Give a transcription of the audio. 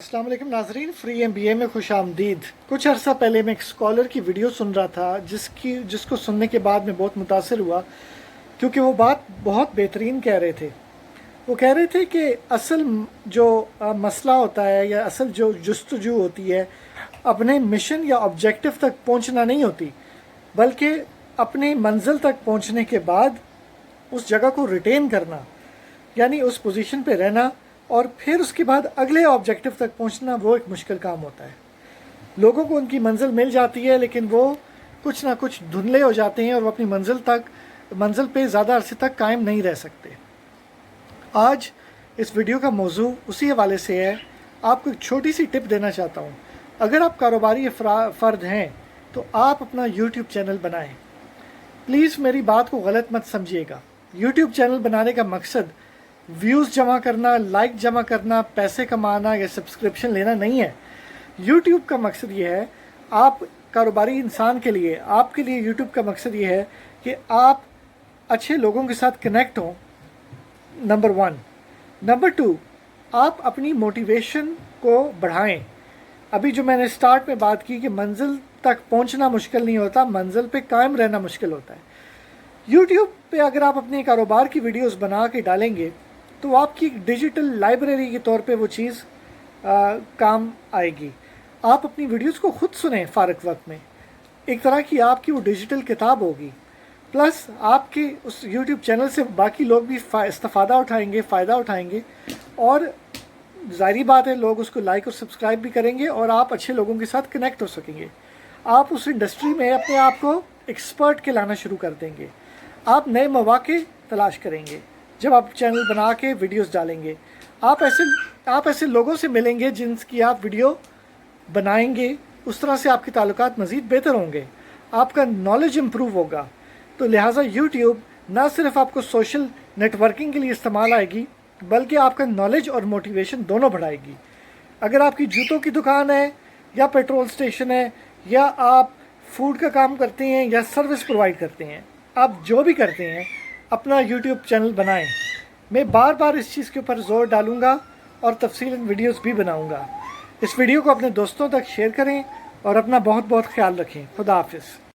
अस्सलाम वालेकुम नाजरीन, फ्री MBA में खुश आमदीद। कुछ अर्सा पहले मैं एक स्कॉलर की वीडियो सुन रहा था जिसको सुनने के बाद मैं बहुत मुतासिर हुआ, क्योंकि वो बात बहुत बेहतरीन कह रहे थे। वो कह रहे थे कि असल जो मसला होता है या असल जो जुस्तजू होती है अपने मिशन या ऑब्जेक्टिव तक पहुंचना नहीं होती, बल्कि अपने मंजिल तक पहुंचने के बाद उस जगह को रिटेन करना, यानी उस पोजीशन पे रहना और फिर उसके बाद अगले ऑब्जेक्टिव तक पहुंचना, वो एक मुश्किल काम होता है। लोगों को उनकी मंजिल मिल जाती है, लेकिन वो कुछ ना कुछ धुंधले हो जाते हैं और वो अपनी मंजिल पे ज़्यादा अरसे तक कायम नहीं रह सकते। आज इस वीडियो का मौजू उसी हवाले से है। आपको एक छोटी सी टिप देना चाहता हूँ। अगर आप कारोबारी फ़र्द हैं तो आप अपना YouTube चैनल बनाएं। प्लीज़ मेरी बात को गलत मत समझिएगा। YouTube चैनल बनाने का मकसद व्यूज़ जमा करना, लाइक जमा करना, पैसे कमाना या सब्सक्रिप्शन लेना नहीं है। YouTube का मकसद ये है, आप कारोबारी इंसान के लिए, आपके लिए YouTube का मकसद ये है कि आप अच्छे लोगों के साथ कनेक्ट हों, नंबर 1। नंबर 2, आप अपनी मोटिवेशन को बढ़ाएं। अभी जो मैंने स्टार्ट में बात की कि मंजिल तक पहुंचना मुश्किल नहीं होता, मंजिल पे कायम रहना मुश्किल होता है। YouTube पे अगर आप अपने कारोबार की वीडियोस बना के डालेंगे तो आपकी एक डिजिटल लाइब्रेरी के तौर पे वो चीज़ काम आएगी। आप अपनी वीडियोस को खुद सुनें फ़ारग वक्त में, एक तरह की आपकी वो डिजिटल किताब होगी। प्लस आपके उस YouTube चैनल से बाकी लोग भी फ़ायदा उठाएंगे और ज़ाहिरी बात है, लोग उसको लाइक और सब्सक्राइब भी करेंगे और आप अच्छे लोगों के साथ कनेक्ट हो सकेंगे। आप उस इंडस्ट्री में अपने आप को एक्सपर्ट के लाना शुरू कर देंगे। आप नए मौके तलाश करेंगे जब आप चैनल बना के वीडियोस डालेंगे। आप ऐसे लोगों से मिलेंगे जिनकी आप वीडियो बनाएंगे, उस तरह से आपके ताल्लुकात मज़ीद बेहतर होंगे, आपका नॉलेज इम्प्रूव होगा। तो लिहाजा YouTube ना सिर्फ आपको सोशल नेटवर्किंग के लिए इस्तेमाल आएगी, बल्कि आपका नॉलेज और मोटिवेशन दोनों बढ़ाएगी। अगर आपकी जूतों की दुकान है या पेट्रोल स्टेशन है या आप फूड का काम करते हैं या सर्विस प्रोवाइड करते हैं, आप जो भी करते हैं, अपना YouTube चैनल बनाएं। मैं बार बार इस चीज़ के ऊपर ज़ोर डालूंगा और तफसीलन वीडियोस भी बनाऊंगा। इस वीडियो को अपने दोस्तों तक शेयर करें और अपना बहुत बहुत ख्याल रखें। खुदा हाफिज़।